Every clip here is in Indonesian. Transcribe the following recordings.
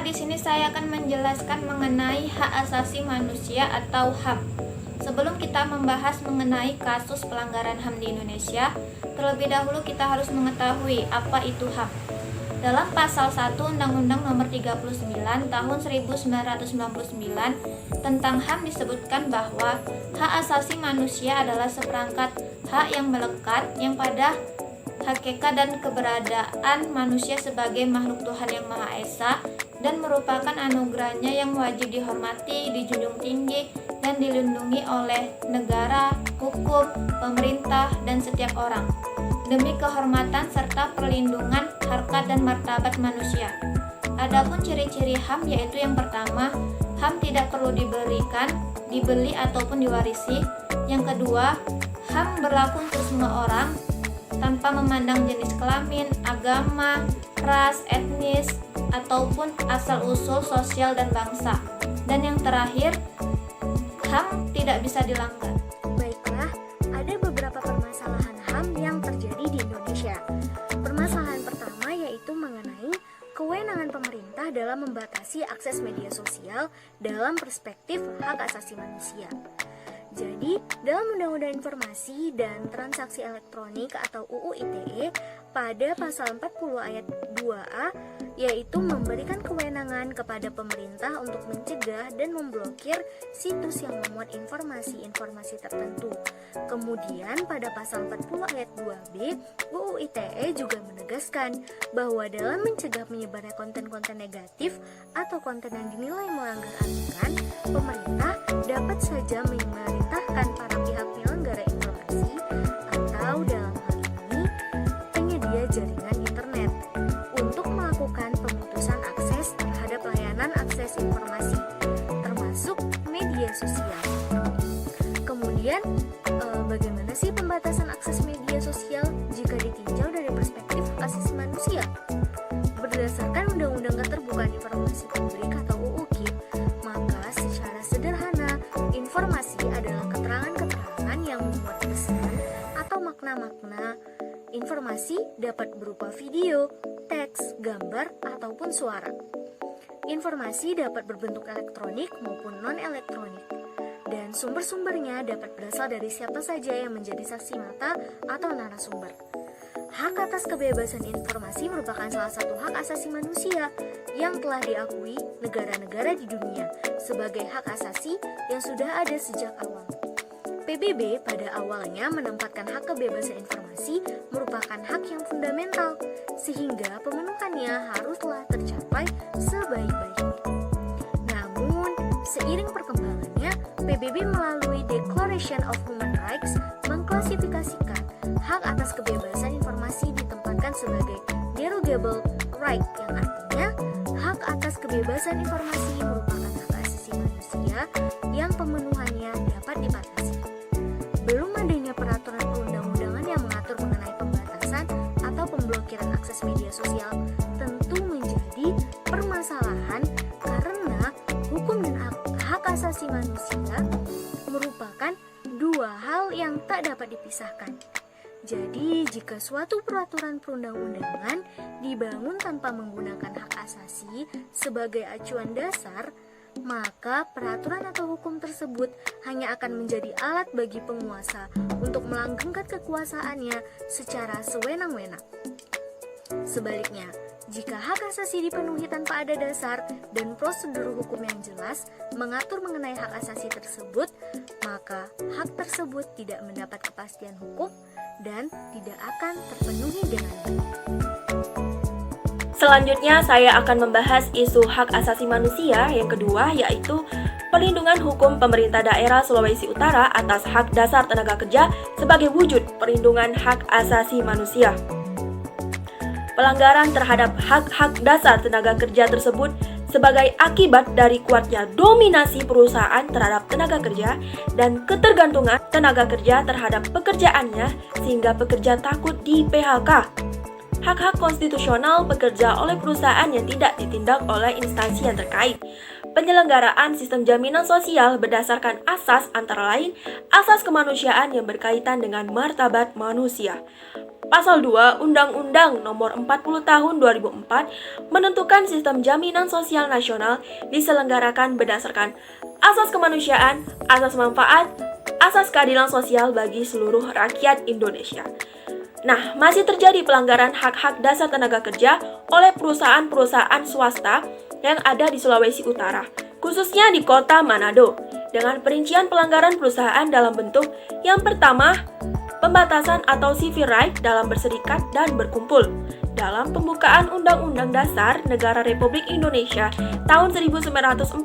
Baiklah, di sini saya akan menjelaskan mengenai hak asasi manusia atau HAM. Sebelum kita membahas mengenai kasus pelanggaran HAM di Indonesia, terlebih dahulu kita harus mengetahui apa itu HAM. Dalam pasal 1 Undang-Undang Nomor 39 Tahun 1999 tentang HAM disebutkan bahwa hak asasi manusia adalah seperangkat hak yang melekat yang pada hakikat dan keberadaan manusia sebagai makhluk Tuhan yang Maha Esa dan merupakan anugerahnya yang wajib dihormati, dijunjung tinggi, dan dilindungi oleh negara, hukum, pemerintah, dan setiap orang demi kehormatan serta perlindungan harkat dan martabat manusia. Adapun ciri-ciri HAM yaitu yang pertama, HAM tidak perlu diberikan, dibeli ataupun diwarisi. Yang kedua, HAM berlaku untuk semua orang tanpa memandang jenis kelamin, agama, ras, etnis, ataupun asal-usul sosial dan bangsa. Dan yang terakhir, HAM tidak bisa dilanggar. Baiklah, ada beberapa permasalahan HAM yang terjadi di Indonesia. Permasalahan pertama yaitu mengenai kewenangan pemerintah dalam membatasi akses media sosial dalam perspektif hak asasi manusia. Jadi, dalam Undang-Undang Informasi dan Transaksi Elektronik atau UU ITE pada pasal 40 ayat 2A yaitu memberikan kewenangan kepada pemerintah untuk mencegah dan memblokir situs yang memuat informasi-informasi tertentu. Kemudian pada pasal 40 ayat 2B UU ITE juga menegaskan bahwa dalam mencegah menyebarnya konten-konten negatif atau konten yang dinilai melanggar aturan, pemerintah dapat saja memerintahkan para pihak penyelenggara informasi atau dalam hal ini penyedia jaringan internet untuk melakukan pemutusan akses terhadap layanan akses informasi termasuk media sosial. Kemudian bagaimana sih pembatasan akses media sosial jika ditinjau dari perspektif hak asasi manusia? Berdasarkan Undang-Undang Keterbukaan Informasi Publik atau UU KIP, maka secara sederhana informasi adalah keterangan-keterangan yang memuat pesan atau makna-makna. Informasi dapat berupa video, teks, gambar, ataupun suara. Informasi dapat berbentuk elektronik maupun non-elektronik. Dan sumber-sumbernya dapat berasal dari siapa saja yang menjadi saksi mata atau narasumber. Hak atas kebebasan informasi merupakan salah satu hak asasi manusia yang telah diakui negara-negara di dunia sebagai hak asasi yang sudah ada sejak awal. PBB pada awalnya menempatkan hak kebebasan informasi merupakan hak yang fundamental, sehingga pemenuhannya haruslah tercapai sebaik-baiknya. Namun, seiring perkembangannya, PBB melalui Declaration of Human Rights mengklasifikasikan hak atas kebebasan informasi ditempatkan sebagai derogable right, yang artinya hak atas kebebasan informasi merupakan hak asasi manusia yang pemenuhannya dapat dibatasi. Belum adanya peraturan perundang-undangan yang mengatur mengenai pembatasan atau pemblokiran akses media sosial tentu menjadi permasalahan karena hukum dan hak asasi manusia merupakan dua hal yang tak dapat dipisahkan. Jadi, jika suatu peraturan perundang-undangan dibangun tanpa menggunakan hak asasi sebagai acuan dasar, maka peraturan atau hukum tersebut hanya akan menjadi alat bagi penguasa untuk melanggengkan kekuasaannya secara sewenang-wenang. Sebaliknya, jika hak asasi dipenuhi tanpa ada dasar dan prosedur hukum yang jelas mengatur mengenai hak asasi tersebut, maka hak tersebut tidak mendapat kepastian hukum dan tidak akan terpenuhi dengan baik. Selanjutnya saya akan membahas isu hak asasi manusia yang kedua, yaitu perlindungan hukum pemerintah daerah Sulawesi Utara atas hak dasar tenaga kerja sebagai wujud perlindungan hak asasi manusia. Pelanggaran terhadap hak-hak dasar tenaga kerja tersebut sebagai akibat dari kuatnya dominasi perusahaan terhadap tenaga kerja dan ketergantungan tenaga kerja terhadap pekerjaannya sehingga pekerja takut di PHK. hak-hak konstitusional pekerja oleh perusahaan yang tidak ditindak oleh instansi yang terkait. Penyelenggaraan sistem jaminan sosial berdasarkan asas antara lain asas kemanusiaan yang berkaitan dengan martabat manusia. Pasal 2 Undang-Undang Nomor 40 Tahun 2004 menentukan sistem jaminan sosial nasional diselenggarakan berdasarkan asas kemanusiaan, asas manfaat, asas keadilan sosial bagi seluruh rakyat Indonesia. Nah, masih terjadi pelanggaran hak-hak dasar tenaga kerja oleh perusahaan-perusahaan swasta yang ada di Sulawesi Utara, khususnya di kota Manado, dengan perincian pelanggaran perusahaan dalam bentuk yang pertama, pembatasan atau civil right dalam berserikat dan berkumpul. Dalam pembukaan Undang-Undang Dasar Negara Republik Indonesia tahun 1945,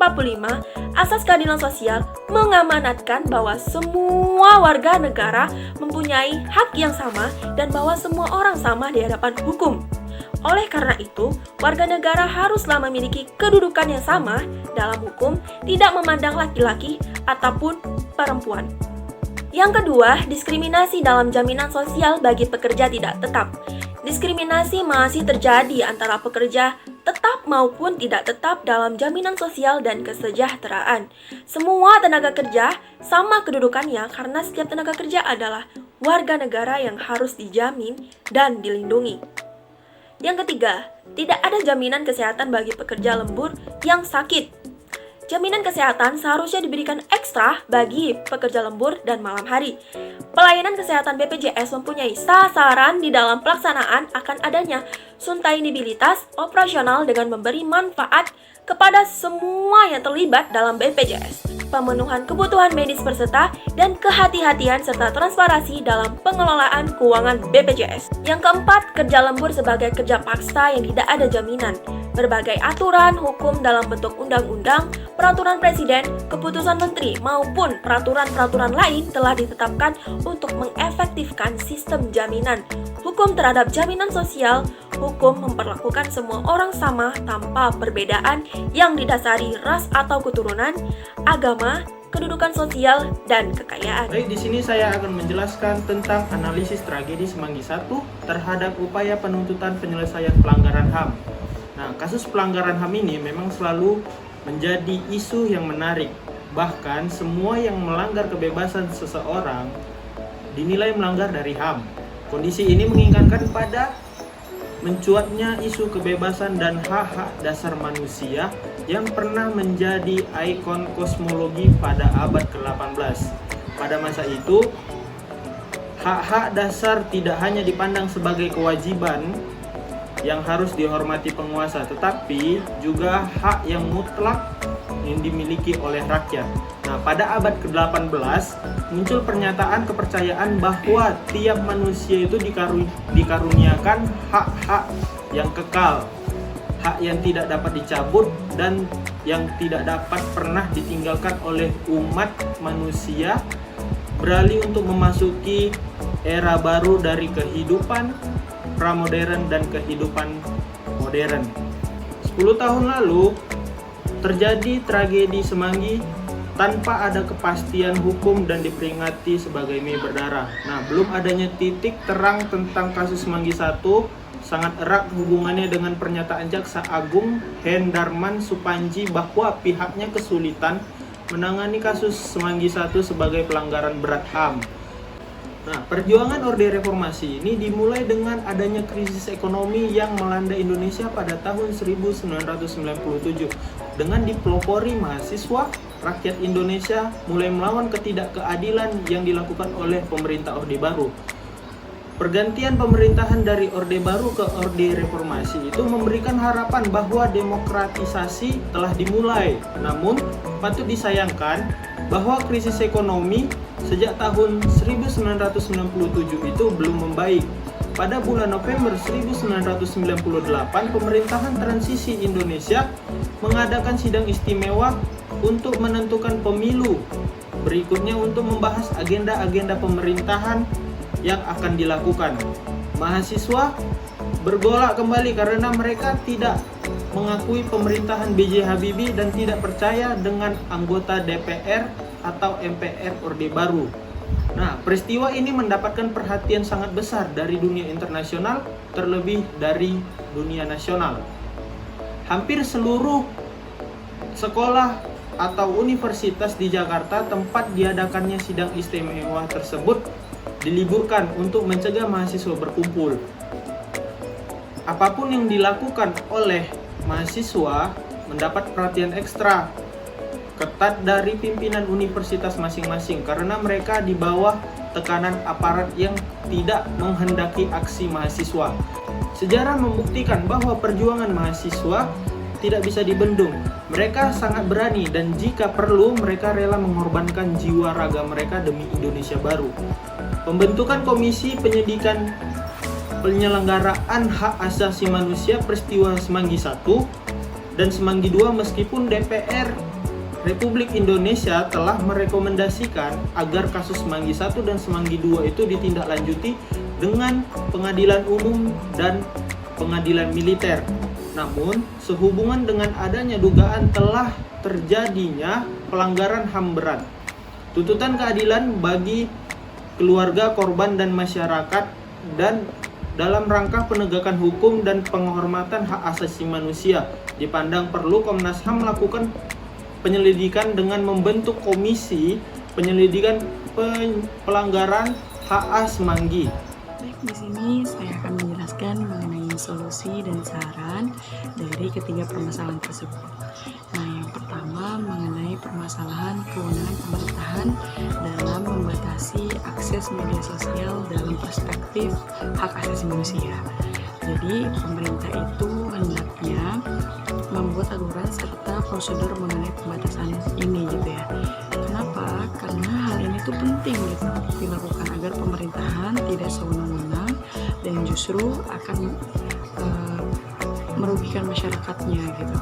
asas keadilan sosial mengamanatkan bahwa semua warga negara mempunyai hak yang sama dan bahwa semua orang sama di hadapan hukum. Oleh karena itu, warga negara haruslah memiliki kedudukan yang sama dalam hukum, tidak memandang laki-laki ataupun perempuan. Yang kedua, diskriminasi dalam jaminan sosial bagi pekerja tidak tetap. Diskriminasi masih terjadi antara pekerja tetap maupun tidak tetap dalam jaminan sosial dan kesejahteraan. Semua tenaga kerja sama kedudukannya karena setiap tenaga kerja adalah warga negara yang harus dijamin dan dilindungi. Yang ketiga, tidak ada jaminan kesehatan bagi pekerja lembur yang sakit. Jaminan kesehatan seharusnya diberikan ekstra bagi pekerja lembur dan malam hari. Pelayanan kesehatan BPJS mempunyai sasaran di dalam pelaksanaan akan adanya sustainabilitas operasional dengan memberi manfaat kepada semua yang terlibat dalam BPJS, pemenuhan kebutuhan medis peserta, dan kehati-hatian serta transparansi dalam pengelolaan keuangan BPJS. Yang keempat, kerja lembur sebagai kerja paksa yang tidak ada jaminan. Berbagai aturan hukum dalam bentuk undang-undang, peraturan presiden, keputusan menteri, maupun peraturan-peraturan lain telah ditetapkan untuk mengefektifkan sistem jaminan. Hukum terhadap jaminan sosial, hukum memperlakukan semua orang sama tanpa perbedaan yang didasari ras atau keturunan, agama, kedudukan sosial, dan kekayaan. Baik, di sini saya akan menjelaskan tentang analisis tragedi Semanggi I terhadap upaya penuntutan penyelesaian pelanggaran HAM. Nah, kasus pelanggaran HAM ini memang selalu menjadi isu yang menarik. Bahkan semua yang melanggar kebebasan seseorang dinilai melanggar dari HAM. Kondisi ini mengingatkan pada mencuatnya isu kebebasan dan hak-hak dasar manusia yang pernah menjadi ikon kosmologi pada abad ke-18. Pada masa itu, hak-hak dasar tidak hanya dipandang sebagai kewajiban yang harus dihormati penguasa, tetapi juga hak yang mutlak yang dimiliki oleh rakyat. Nah, pada abad ke-18 muncul pernyataan kepercayaan bahwa tiap manusia itu dikaruniakan hak-hak yang kekal, hak yang tidak dapat dicabut dan yang tidak dapat pernah ditinggalkan oleh umat manusia, beralih untuk memasuki era baru dari kehidupan pramodern dan kehidupan modern. 10 tahun lalu terjadi tragedi Semanggi tanpa ada kepastian hukum dan diperingati sebagai Mei berdarah. Nah, belum adanya titik terang tentang kasus Semanggi I sangat erat hubungannya dengan pernyataan Jaksa Agung Hendarman Supanji bahwa pihaknya kesulitan menangani kasus Semanggi I sebagai pelanggaran berat HAM. Nah, perjuangan Orde Reformasi ini dimulai dengan adanya krisis ekonomi yang melanda Indonesia pada tahun 1997. Dengan dipelopori mahasiswa, rakyat Indonesia mulai melawan ketidakkeadilan yang dilakukan oleh pemerintah Orde Baru. Pergantian pemerintahan dari Orde Baru ke Orde Reformasi itu memberikan harapan bahwa demokratisasi telah dimulai. Namun, patut disayangkan bahwa krisis ekonomi sejak tahun 1997 itu belum membaik. Pada bulan November 1998, pemerintahan transisi Indonesia mengadakan sidang istimewa untuk menentukan pemilu. Berikutnya untuk membahas agenda-agenda pemerintahan yang akan dilakukan. Mahasiswa bergolak kembali karena mereka tidak mengakui pemerintahan B.J. Habibie dan tidak percaya dengan anggota DPR atau MPR Orde Baru. Nah, peristiwa ini mendapatkan perhatian sangat besar dari dunia internasional, terlebih dari dunia nasional. Hampir seluruh sekolah atau universitas di Jakarta tempat diadakannya sidang istimewa tersebut diliburkan untuk mencegah mahasiswa berkumpul. Apapun yang dilakukan oleh mahasiswa mendapat perhatian ekstra ketat dari pimpinan universitas masing-masing karena mereka di bawah tekanan aparat yang tidak menghendaki aksi mahasiswa. Sejarah membuktikan bahwa perjuangan mahasiswa tidak bisa dibendung. Mereka sangat berani dan jika perlu mereka rela mengorbankan jiwa raga mereka demi Indonesia baru. Pembentukan Komisi Penyelenggaraan Hak Asasi Manusia peristiwa Semanggi I dan Semanggi II meskipun DPR Republik Indonesia telah merekomendasikan agar kasus Semanggi I dan Semanggi II itu ditindaklanjuti dengan pengadilan umum dan pengadilan militer. Namun, sehubungan dengan adanya dugaan telah terjadinya pelanggaran HAM berat, tuntutan keadilan bagi keluarga korban dan masyarakat dan dalam rangka penegakan hukum dan penghormatan hak asasi manusia dipandang perlu Komnas HAM melakukan penyelidikan dengan membentuk komisi penyelidikan pelanggaran HA Semanggi. Baik, di sini saya akan menjelaskan mengenai solusi dan saran dari ketiga permasalahan tersebut. Nah, yang pertama mengenai permasalahan kewenangan pemerintahan dalam membatasi akses media sosial dalam perspektif hak asasi manusia. Jadi, pemerintah itu hendaknya membuat aturan serta prosedur mengenai pembatasan ini gitu ya. Kenapa? Karena hal ini tuh penting gitu dilakukan agar pemerintahan tidak sewenang-wenang dan justru akan merugikan masyarakatnya gitu.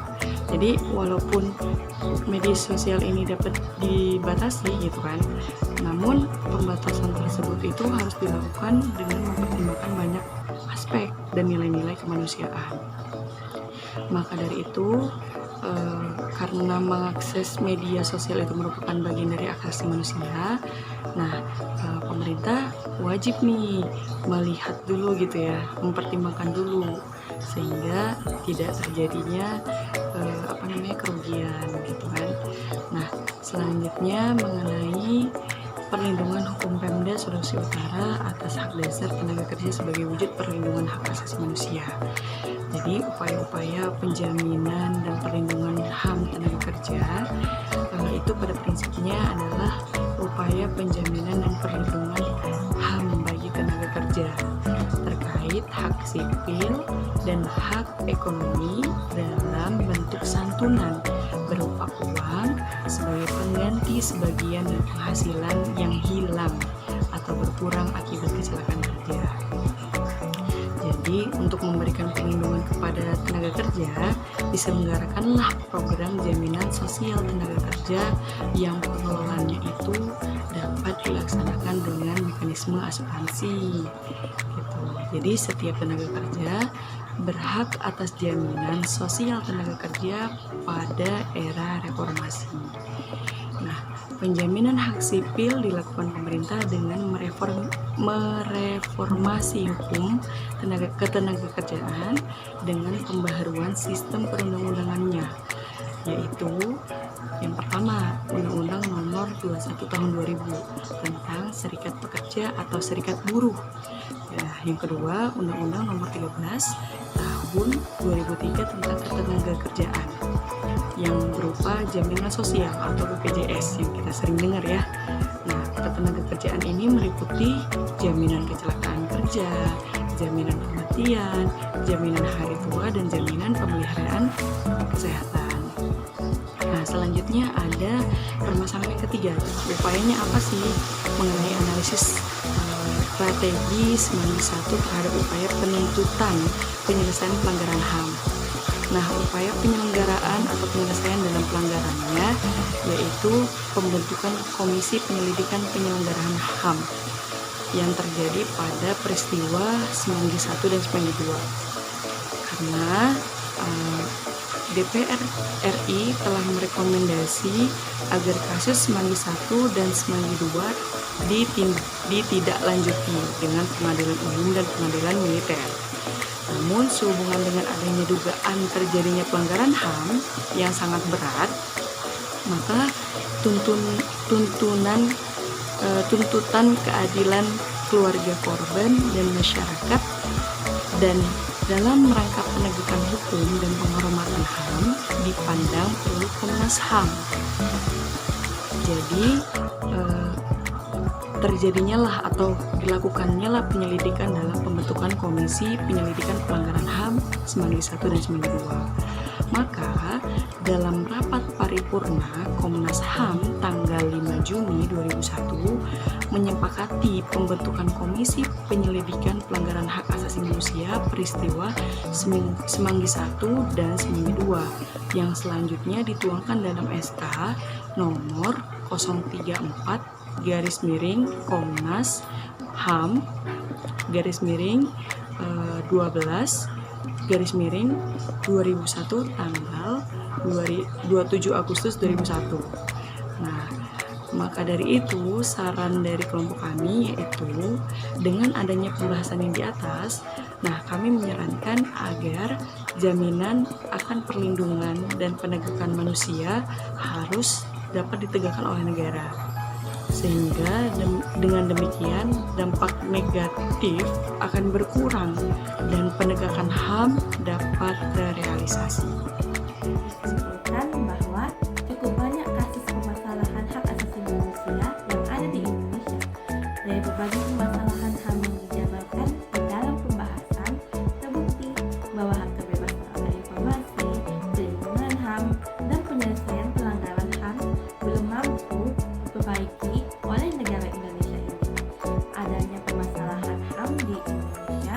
Jadi walaupun media sosial ini dapat dibatasi gitu kan, namun pembatasan tersebut itu harus dilakukan dengan mempertimbangkan banyak aspek dan nilai-nilai kemanusiaan. Maka dari itu, karena mengakses media sosial itu merupakan bagian dari hak asasi manusia, nah pemerintah wajib nih melihat dulu gitu ya, mempertimbangkan dulu sehingga tidak terjadinya kerugian gitu kan. Nah, selanjutnya mengenai perlindungan hukum Pemda Sulawesi Utara atas hak dasar tenaga kerja sebagai wujud perlindungan hak asasi manusia. Jadi upaya-upaya penjaminan dan perlindungan HAM tenaga kerja itu pada prinsipnya adalah upaya penjaminan dan perlindungan HAM bagi tenaga kerja terkait hak sipil dan hak ekonomi dalam bentuk santunan berupa uang sebagai pengganti sebagian dari penghasilan yang hilang atau berkurang akibat kecelakaan kerja. Jadi, untuk memberikan perlindungan kepada tenaga kerja, diselenggarakanlah program jaminan sosial tenaga kerja yang pengelolaannya itu dapat dilaksanakan dengan mekanisme asuransi. Gitu. Jadi, setiap tenaga kerja berhak atas jaminan sosial tenaga kerja pada era reformasi. Nah, penjaminan hak sipil dilakukan pemerintah dengan mereformasi hukum ketenaga kerjaan dengan pembaharuan sistem perundang-undangannya, yaitu yang pertama Undang-Undang Nomor 21 Tahun 2000 tentang Serikat Pekerja atau Serikat Buruh. Ya, yang kedua Undang-Undang Nomor 13 Tahun 2003 tentang Ketenagakerjaan yang berupa jaminan sosial atau BPJS yang kita sering dengar ya. Nah, ketenagakerjaan ini meliputi jaminan kecelakaan kerja, jaminan kematian, jaminan hari tua, dan jaminan pemeliharaan kesehatan. Nah, selanjutnya ada permasalahan yang ketiga. Upayanya apa sih? Mengenai analisis strategi Semanggi I terhadap upaya penuntutan penyelesaian pelanggaran HAM. Nah, upaya penyelenggaraan atau penyelesaian dalam pelanggarannya yaitu pembentukan Komisi Penyelidikan Penyelenggaraan HAM yang terjadi pada peristiwa Semanggi I dan Semanggi II. Karena DPR RI telah merekomendasi agar kasus Semanggi I dan Semanggi II ditindaklanjuti dengan pengadilan umum dan pengadilan militer. Namun sehubungan dengan adanya dugaan terjadinya pelanggaran HAM yang sangat berat, maka tuntutan keadilan keluarga korban dan masyarakat dan dalam rangka penegakan hukum dan penghormatan HAM dipandang perlu Komnas HAM. Jadi terjadinya lah atau dilakukannya lah penyelidikan dalam pembentukan Komisi Penyelidikan Pelanggaran HAM Semanggi I dan Semanggi II. Maka dalam rapat paripurna Komnas HAM tanggal 5 Juni 2001 menyepakati pembentukan Komisi Penyelidikan Pelanggaran Hak Asasi Manusia peristiwa Semanggi I dan Semanggi II yang selanjutnya dituangkan dalam SK nomor 034 Komnas HAM 12 2001 tanggal 27 Agustus 2001. Nah, maka dari itu saran dari kelompok kami yaitu dengan adanya pembahasan yang di atas, nah kami menyarankan agar jaminan akan perlindungan dan penegakan manusia harus dapat ditegakkan oleh negara. Sehingga dengan demikian dampak negatif akan berkurang dan penegakan HAM dapat terrealisasi. Disebutkan bahwa cukup banyak kasus permasalahan hak asasi manusia yang ada di Indonesia. Dari berbagai permasalahan HAM yang dijabarkan di dalam pembahasan, terbukti bahwa hak kebebasan informasi, perlindungan HAM, dan penyelesaian pelanggaran HAM belum mampu diperbaiki oleh negara Indonesia ini. Adanya permasalahan HAM di Indonesia